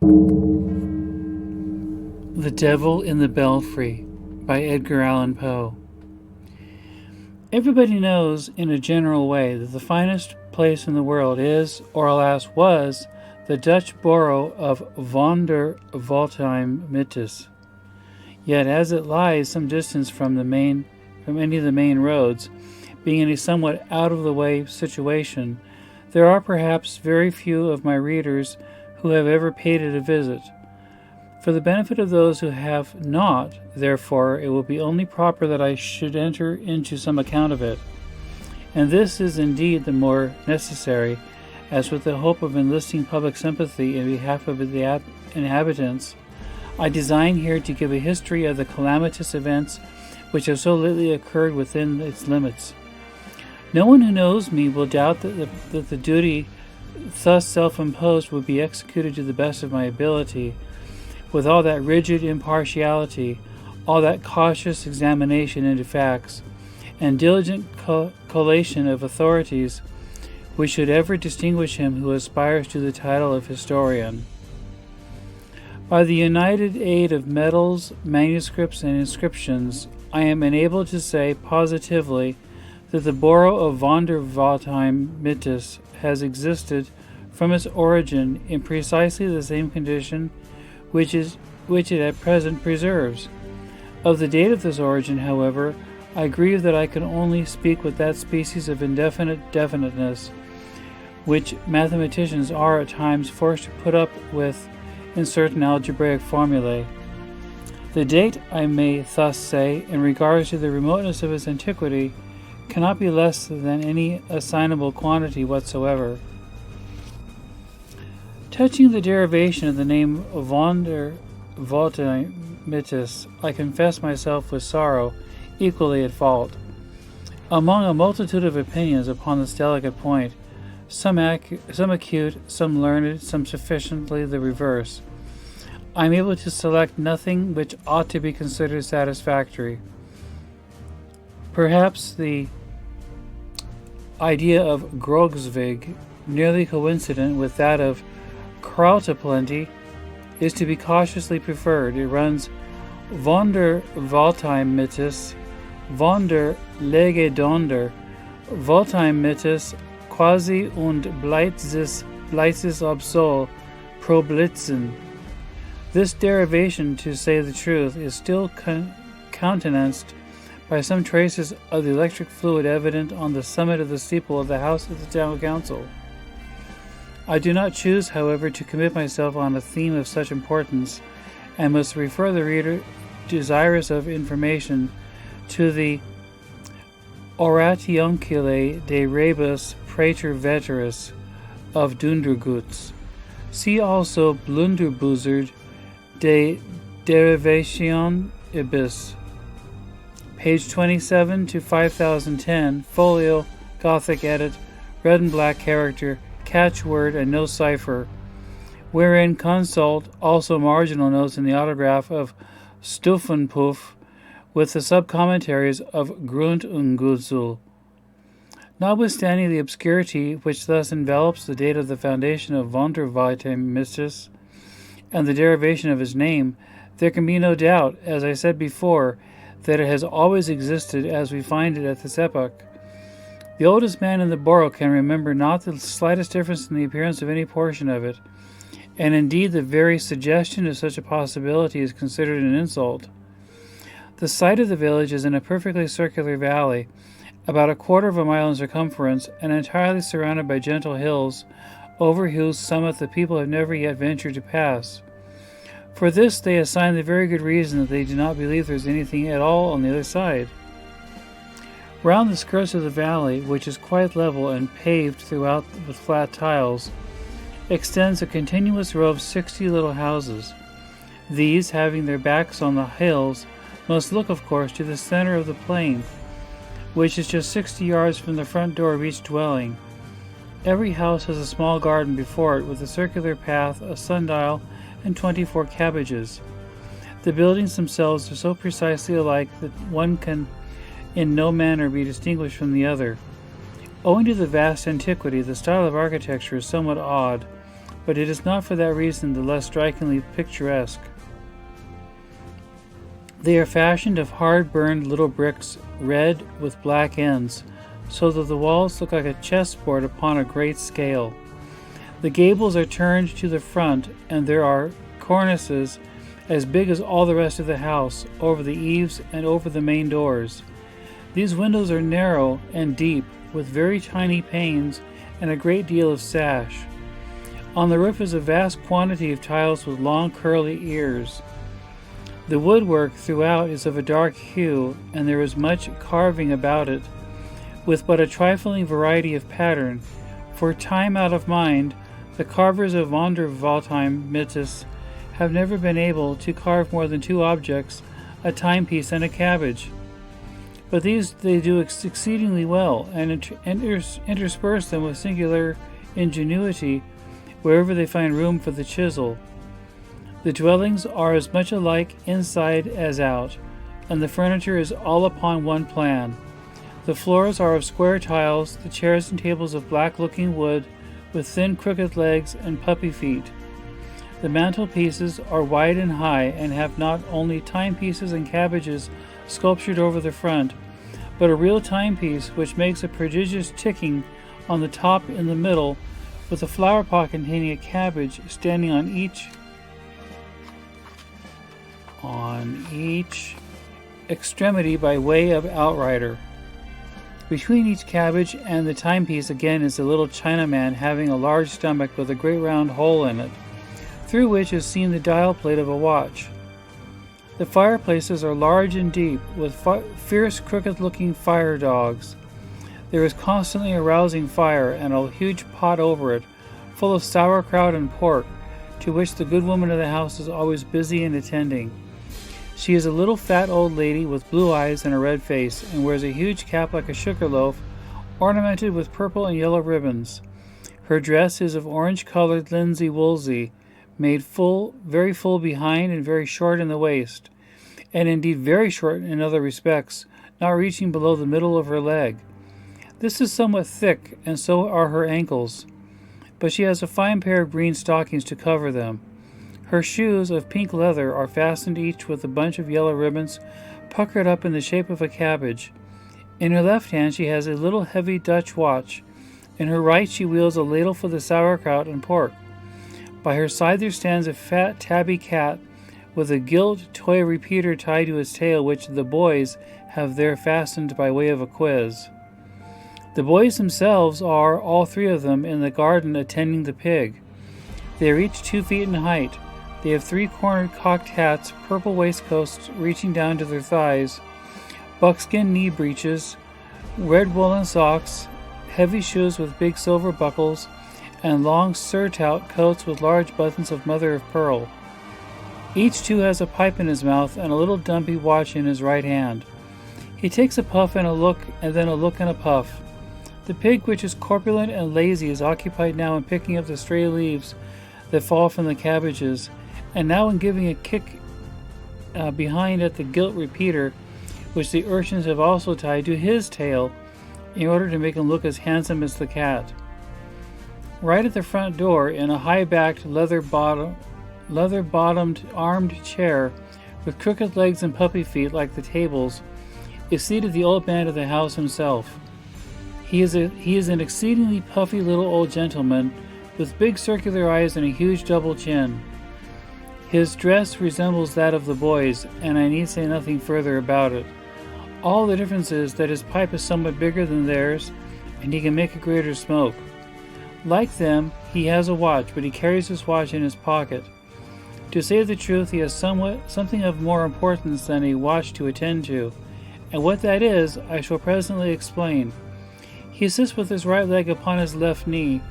The Devil in the Belfry by Edgar Allan Poe. Everybody knows in a general way that the finest place in the world is, or alas was, the Dutch borough of Von Voltheim Mittis. Yet as it lies some distance from any of the main roads, being in a somewhat out-of-the-way situation, there are perhaps very few of my readers who have ever paid it a visit. For the benefit of those who have not, therefore, it will be only proper that I should enter into some account of it. And this is indeed the more necessary, as with the hope of enlisting public sympathy in behalf of the inhabitants, I design here to give a history of the calamitous events which have so lately occurred within its limits. No one who knows me will doubt that the duty thus self-imposed would be executed to the best of my ability, with all that rigid impartiality, all that cautious examination into facts, and diligent collation of authorities which should ever distinguish him who aspires to the title of historian. By the united aid of medals, manuscripts, and inscriptions, I am enabled to say positively that the borough of Von Voltheim Mittis has existed from its origin in precisely the same condition which it at present preserves. Of the date of this origin, however, I grieve that I can only speak with that species of indefinite definiteness which mathematicians are at times forced to put up with in certain algebraic formulae. The date, I may thus say, in regards to the remoteness of its antiquity, cannot be less than any assignable quantity whatsoever. Touching the derivation of the name Von Voltheim Mittis, I confess myself with sorrow equally at fault. Among a multitude of opinions upon this delicate point, some acute, some learned, some sufficiently the reverse, I am able to select nothing which ought to be considered satisfactory. Perhaps the idea of Grogsvig, nearly coincident with that of Krautaplenty, is to be cautiously preferred. It runs Von Voltheim Mittis, Von Lege Donder, Voltheim Mittis, quasi und Blitzes ob Sol pro Blitzen. This derivation, to say the truth, is still countenanced by some traces of the electric fluid evident on the summit of the steeple of the house of the town council. I do not choose, however, to commit myself on a theme of such importance, and must refer the reader desirous of information to the Orationcule de Rebus Praeter Veteris of Dundergutz. See also Blunderbuzard de Derivationibus, page 27 to 5010, folio, Gothic edit, red and black character, catchword and no cipher, wherein consult also marginal notes in the autograph of Stuffenpuff with the sub-commentaries of Grund und Gutzel. Notwithstanding the obscurity which thus envelops the date of the foundation of Von Voltheim Mittis and the derivation of his name, there can be no doubt, as I said before, that it has always existed as we find it at this epoch. The oldest man in the borough can remember not the slightest difference in the appearance of any portion of it, and indeed the very suggestion of such a possibility is considered an insult. The site of the village is in a perfectly circular valley, about a quarter of a mile in circumference, and entirely surrounded by gentle hills, over whose summit the people have never yet ventured to pass. For this they assign the very good reason that they do not believe there is anything at all on the other side. Round the skirts of the valley, which is quite level and paved throughout with flat tiles, extends a continuous row of 60 little houses. These, having their backs on the hills, must look, of course, to the center of the plain, which is just 60 yards from the front door of each dwelling. Every house has a small garden before it, with a circular path, a sundial, and 24 cabbages. The buildings themselves are so precisely alike that one can in no manner be distinguished from the other. Owing to the vast antiquity, the style of architecture is somewhat odd, but it is not for that reason the less strikingly picturesque. They are fashioned of hard-burned little bricks, red with black ends, so that the walls look like a chessboard upon a great scale. The gables are turned to the front, and there are cornices as big as all the rest of the house, over the eaves and over the main doors. These windows are narrow and deep, with very tiny panes and a great deal of sash. On the roof is a vast quantity of tiles with long curly ears. The woodwork throughout is of a dark hue, and there is much carving about it, with but a trifling variety of pattern. For time out of mind, the carvers of Vonderwaldheim Mythos have never been able to carve more than two objects, a timepiece and a cabbage. But these they do exceedingly well, and intersperse them with singular ingenuity wherever they find room for the chisel. The dwellings are as much alike inside as out, and the furniture is all upon one plan. The floors are of square tiles, the chairs and tables of black-looking wood, with thin crooked legs and puppy feet. The mantelpieces are wide and high, and have not only timepieces and cabbages sculptured over the front, but a real timepiece which makes a prodigious ticking on the top in the middle, with a flower pot containing a cabbage standing on each extremity by way of outrider. Between each cabbage and the timepiece again is a little Chinaman having a large stomach with a great round hole in it, through which is seen the dial plate of a watch. The fireplaces are large and deep, with fierce crooked-looking fire dogs. There is constantly a rousing fire, and a huge pot over it, full of sauerkraut and pork, to which the good woman of the house is always busy in attending. She is a little fat old lady with blue eyes and a red face, and wears a huge cap like a sugar loaf, ornamented with purple and yellow ribbons. Her dress is of orange-colored linsey-woolsey, made full, very full behind and very short in the waist, and indeed very short in other respects, not reaching below the middle of her leg. This is somewhat thick, and so are her ankles, but she has a fine pair of green stockings to cover them. Her shoes of pink leather are fastened each with a bunch of yellow ribbons puckered up in the shape of a cabbage. In her left hand she has a little heavy Dutch watch. In her right she wields a ladle for the sauerkraut and pork. By her side there stands a fat tabby cat with a gilt toy repeater tied to its tail, which the boys have there fastened by way of a quiz. The boys themselves are, all three of them, in the garden attending the pig. They are each 2 feet in height. They have 3-cornered cocked hats, purple waistcoats reaching down to their thighs, buckskin knee breeches, red woolen socks, heavy shoes with big silver buckles, and long surtout coats with large buttons of mother of pearl. Each too has a pipe in his mouth and a little dumpy watch in his right hand. He takes a puff and a look, and then a look and a puff. The pig, which is corpulent and lazy, is occupied now in picking up the stray leaves that fall from the cabbages, and now in giving a kick behind at the gilt repeater, which the urchins have also tied to his tail, in order to make him look as handsome as the cat. Right at the front door, in a high-backed, leather-bottomed armed chair, with crooked legs and puppy feet like the tables, is seated the old man of the house himself. He is an exceedingly puffy little old gentleman, with big circular eyes and a huge double chin. His dress resembles that of the boys, and I need say nothing further about it. All the difference is that his pipe is somewhat bigger than theirs, and he can make a greater smoke. Like them, he has a watch, but he carries his watch in his pocket. To say the truth, he has something of more importance than a watch to attend to, and what that is, I shall presently explain. He sits with his right leg upon his left knee,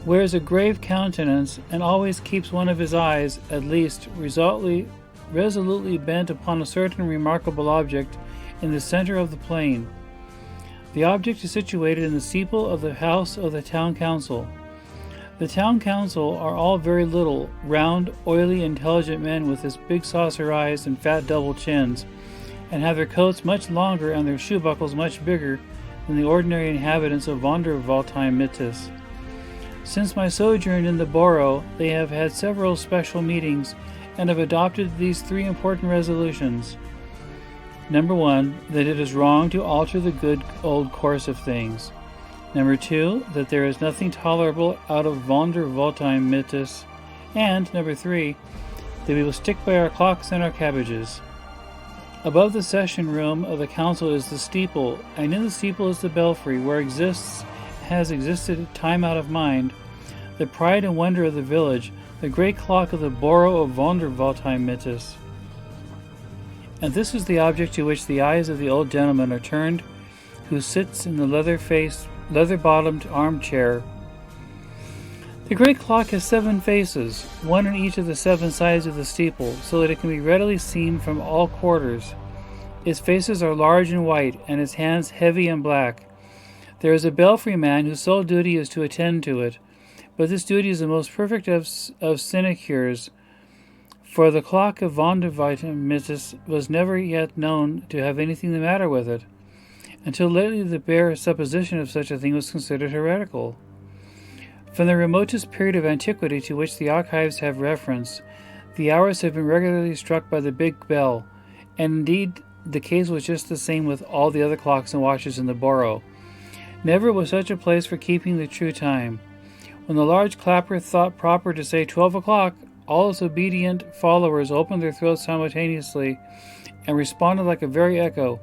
wears a grave countenance, and always keeps one of his eyes, at least, resolutely bent upon a certain remarkable object in the center of the plain. The object is situated in the steeple of the house of the town council. The town council are all very little, round, oily, intelligent men with his big saucer eyes and fat double chins, and have their coats much longer and their shoe buckles much bigger than the ordinary inhabitants of Vonderwaldheim Mythos. Since my sojourn in the borough, they have had several special meetings and have adopted these 3 important resolutions. Number 1, that it is wrong to alter the good old course of things. Number 2, that there is nothing tolerable out of Wunder Volltime Mittes. And number 3, that we will stick by our clocks and our cabbages. Above the session room of the council is the steeple, and in the steeple is the belfry, where has existed time out of mind, the pride and wonder of the village, the great clock of the borough of Wunder Volltime Mittes. And this is the object to which the eyes of the old gentleman are turned, who sits in the leather-bottomed armchair. The great clock has 7 faces, one in each of the 7 sides of the steeple, so that it can be readily seen from all quarters. Its faces are large and white, and its hands heavy and black. There is a belfry man whose sole duty is to attend to it, but this duty is the most perfect of sinecures, for the clock of Wunder Volltime Mittes was never yet known to have anything the matter with it. Until lately the bare supposition of such a thing was considered heretical. From the remotest period of antiquity to which the archives have reference, the hours have been regularly struck by the big bell, and indeed the case was just the same with all the other clocks and watches in the borough. Never was such a place for keeping the true time. When the large clapper thought proper to say 12 o'clock, all his obedient followers opened their throats simultaneously and responded like a very echo.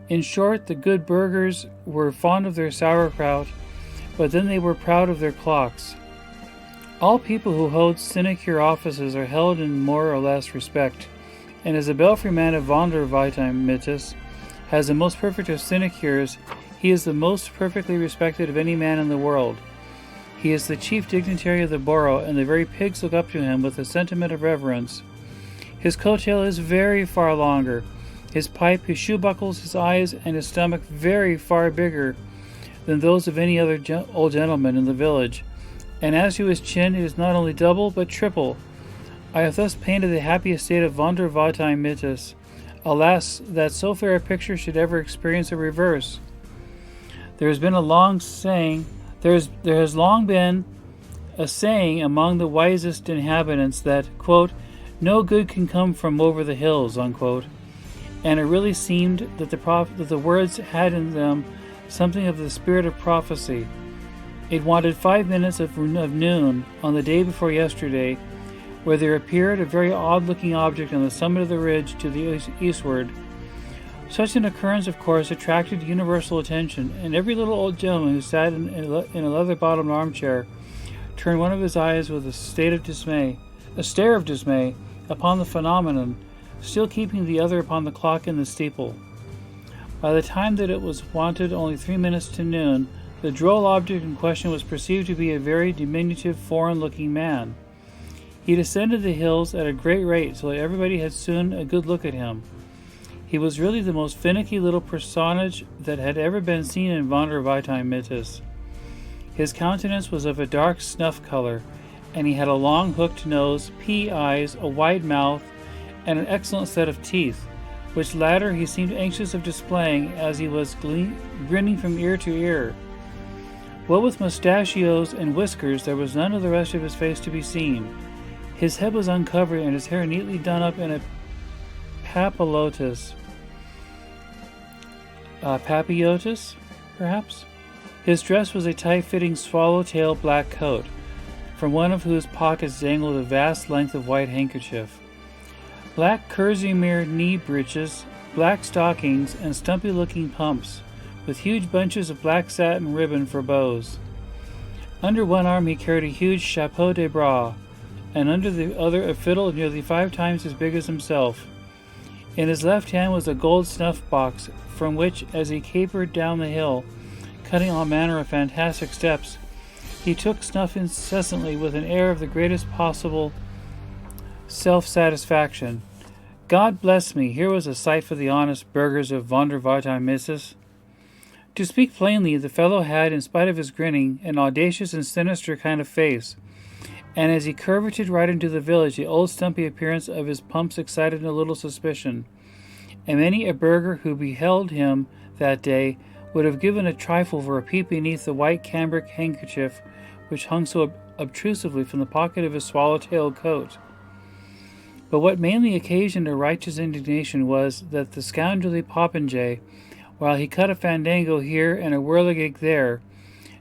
In short, the good burghers were fond of their sauerkraut, but then they were proud of their clocks. All people who hold sinecure offices are held in more or less respect, and as the belfry man of Wunder Volltime Mittes has the most perfect of sinecures, he is the most perfectly respected of any man in the world. He is the chief dignitary of the borough, and the very pigs look up to him with a sentiment of reverence. His coat tail is very far longer, his pipe, his shoe buckles, his eyes, and his stomach very far bigger than those of any other old gentleman in the village, and as to his chin, it is not only double, but triple. I have thus painted the happy estate of Wunder Volltime Mittes. Alas, that so fair a picture should ever experience a reverse. There has long been a saying among the wisest inhabitants that, quote, no good can come from over the hills, unquote, and it really seemed that the words had in them something of the spirit of prophecy. It wanted 5 minutes of noon on the day before yesterday, where there appeared a very odd-looking object on the summit of the ridge to the eastward. Such an occurrence, of course, attracted universal attention, and every little old gentleman who sat in a leather-bottomed armchair turned one of his eyes with a stare of dismay, upon the phenomenon, still keeping the other upon the clock in the steeple. By the time that it was wanted only 3 minutes to noon, the droll object in question was perceived to be a very diminutive, foreign-looking man. He descended the hills at a great rate, so that everybody had soon a good look at him. He was really the most finicky little personage that had ever been seen in Wunder Volltime Mittes. His countenance was of a dark snuff color, and he had a long hooked nose, pea eyes, a wide mouth, and an excellent set of teeth, which latter he seemed anxious of displaying as he was grinning from ear to ear. What with mustachios and whiskers, there was none of the rest of his face to be seen. His head was uncovered and his hair neatly done up in a papillotes, perhaps? His dress was a tight-fitting swallow-tail black coat, from one of whose pockets dangled a vast length of white handkerchief. Black kerseymere knee breeches, black stockings, and stumpy-looking pumps, with huge bunches of black satin ribbon for bows. Under one arm he carried a huge chapeau de bras, and under the other a fiddle nearly 5 times as big as himself. In his left hand was a gold snuff-box, from which, as he capered down the hill, cutting all manner of fantastic steps, he took snuff incessantly with an air of the greatest possible self-satisfaction. God bless me, here was a sight for the honest burghers of Wunder Volltime Mittes. To speak plainly, the fellow had, in spite of his grinning, an audacious and sinister kind of face, and as he curveted right into the village, the old stumpy appearance of his pumps excited a little suspicion, and many a burgher who beheld him that day would have given a trifle for a peep beneath the white cambric handkerchief which hung so obtrusively from the pocket of his swallow-tailed coat. But what mainly occasioned a righteous indignation was that the scoundrelly popinjay, while he cut a fandango here and a whirligig there,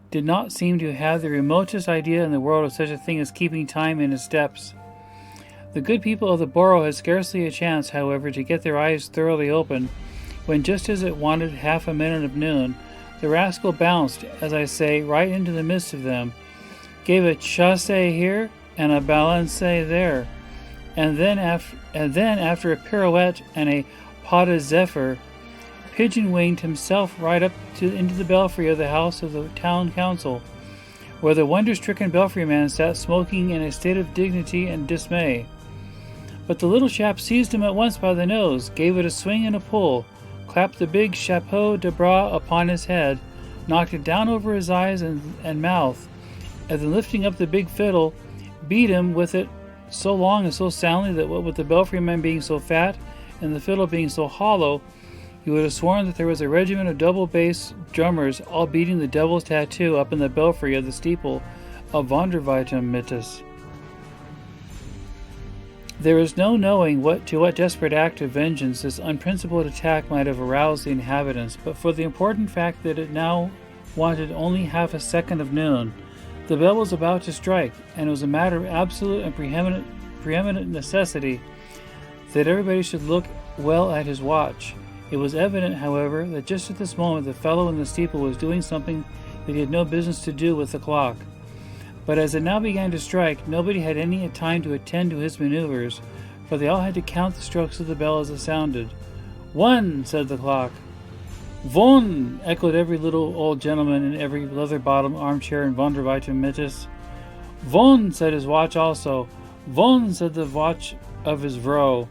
did not seem to have the remotest idea in the world of such a thing as keeping time in his steps. The good people of the borough had scarcely a chance, however, to get their eyes thoroughly open, when just as it wanted half a minute of noon, the rascal bounced, as I say, right into the midst of them, gave a chasse here and a balance there, and then after a pirouette and a pas de zephyr, pigeon-winged himself right up into the belfry of the house of the town council, where the wonder-stricken belfryman sat smoking in a state of dignity and dismay. But the little chap seized him at once by the nose, gave it a swing and a pull, clapped the big chapeau de bras upon his head, knocked it down over his eyes and mouth, and then lifting up the big fiddle, beat him with it so long and so soundly that what with the belfryman being so fat and the fiddle being so hollow, you would have sworn that there was a regiment of double bass drummers all beating the devil's tattoo up in the belfry of the steeple of Vonderweitenmittis. There is no knowing to what desperate act of vengeance this unprincipled attack might have aroused the inhabitants, but for the important fact that it now wanted only half a second of noon, the bell was about to strike, and it was a matter of absolute and preeminent necessity that everybody should look well at his watch. It was evident, however, that just at this moment the fellow in the steeple was doing something that he had no business to do with the clock. But as it now began to strike, nobody had any time to attend to his maneuvers, for they all had to count the strokes of the bell as it sounded. 1, said the clock. Von, echoed every little old gentleman in every leather-bottomed armchair in Vonderweitenmittis. Von, said his watch also. Von, said the watch of his vrouw.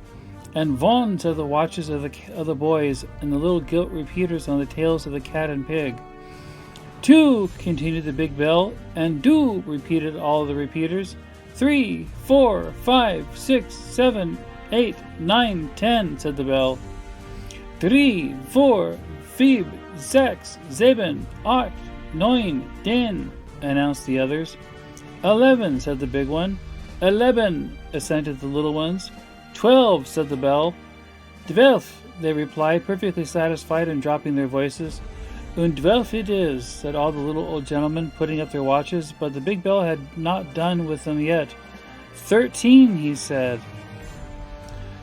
And Von, said the watches of the boys, and the little gilt repeaters on the tails of the cat and pig. 2, continued the big bell, and do, repeated all the repeaters. 3, 4, 5, 6, 7, 8, 9, 10, said the bell. 3, 4, 5, 6, 7, 8, 9, 10, announced the others. 11, said the big one. 11, assented the little ones. 12, said the bell. 12, they replied, perfectly satisfied and dropping their voices. Und 12 it is, said all the little old gentlemen, putting up their watches, but the big bell had not done with them yet. 13, he said.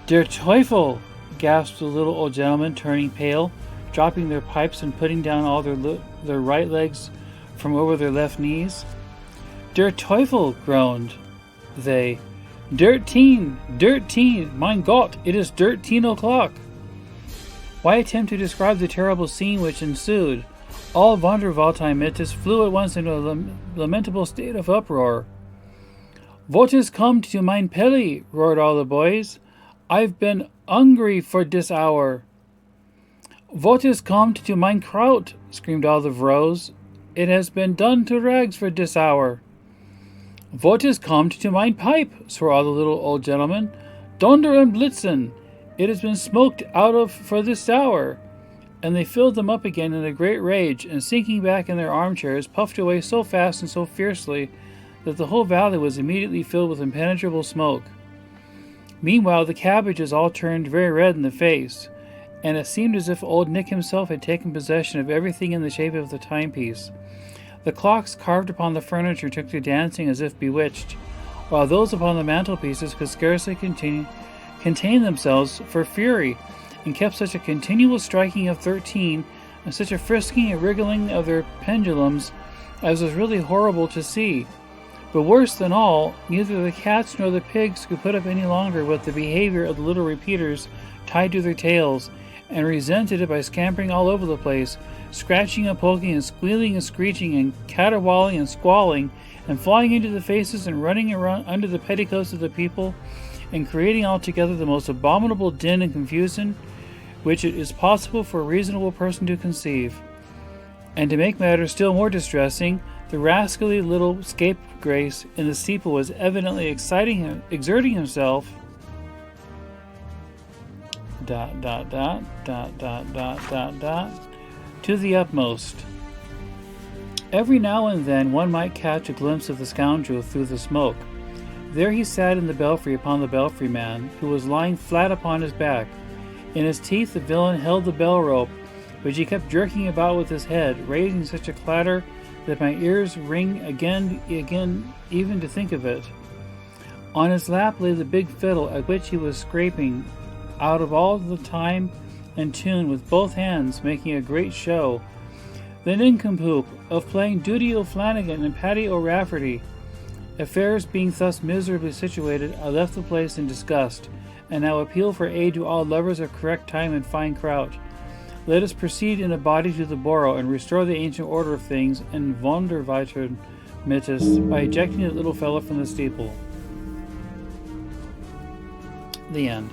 Der Teufel, gasped the little old gentlemen, turning pale, dropping their pipes and putting down all their right legs from over their left knees. Der Teufel, groaned they. 13, mein Gott, it is 13 o'clock. Why attempt to describe the terrible scene which ensued? All Vonderweitenmittis flew at once into a lamentable state of uproar. What is come to mein Pelly? Roared all the boys. I've been hungry for this hour. What is come to mein Kraut? Screamed all the vrouws. It has been done to rags for this hour. What is come to mein pipe? Swore all the little old gentlemen. Donder and blitzen! It has been smoked out of for this hour. And they filled them up again in a great rage, and sinking back in their armchairs, puffed away so fast and so fiercely that the whole valley was immediately filled with impenetrable smoke. Meanwhile, the cabbages all turned very red in the face, and it seemed as if old Nick himself had taken possession of everything in the shape of the timepiece. The clocks carved upon the furniture took to dancing as if bewitched, while those upon the mantelpieces could scarcely contain themselves for fury, and kept such a continual striking of 13, and such a frisking and wriggling of their pendulums, as was really horrible to see. But worse than all, neither the cats nor the pigs could put up any longer with the behavior of the little repeaters tied to their tails, and resented it by scampering all over the place, scratching and poking and squealing and screeching and caterwauling and squalling, and flying into the faces and running around under the petticoats of the people, and creating altogether the most abominable din and confusion which it is possible for a reasonable person to conceive. And to make matters still more distressing, the rascally little scapegrace in the steeple was evidently exerting himself to the utmost. Every now and then one might catch a glimpse of the scoundrel through the smoke. There he sat in the belfry upon the belfry man, who was lying flat upon his back. In his teeth the villain held the bell rope, which he kept jerking about with his head, raising such a clatter that my ears ring again, even to think of it. On his lap lay the big fiddle, at which he was scraping out of all the time and tune with both hands, making a great show. The nincompoop of playing Duty O'Flanagan and Paddy O'Rafferty. Affairs being thus miserably situated, I left the place in disgust, and now appeal for aid to all lovers of correct time and fine kraut. Let us proceed in a body to the borough and restore the ancient order of things in Vonderweiter Mittis by ejecting the little fellow from the steeple. The end.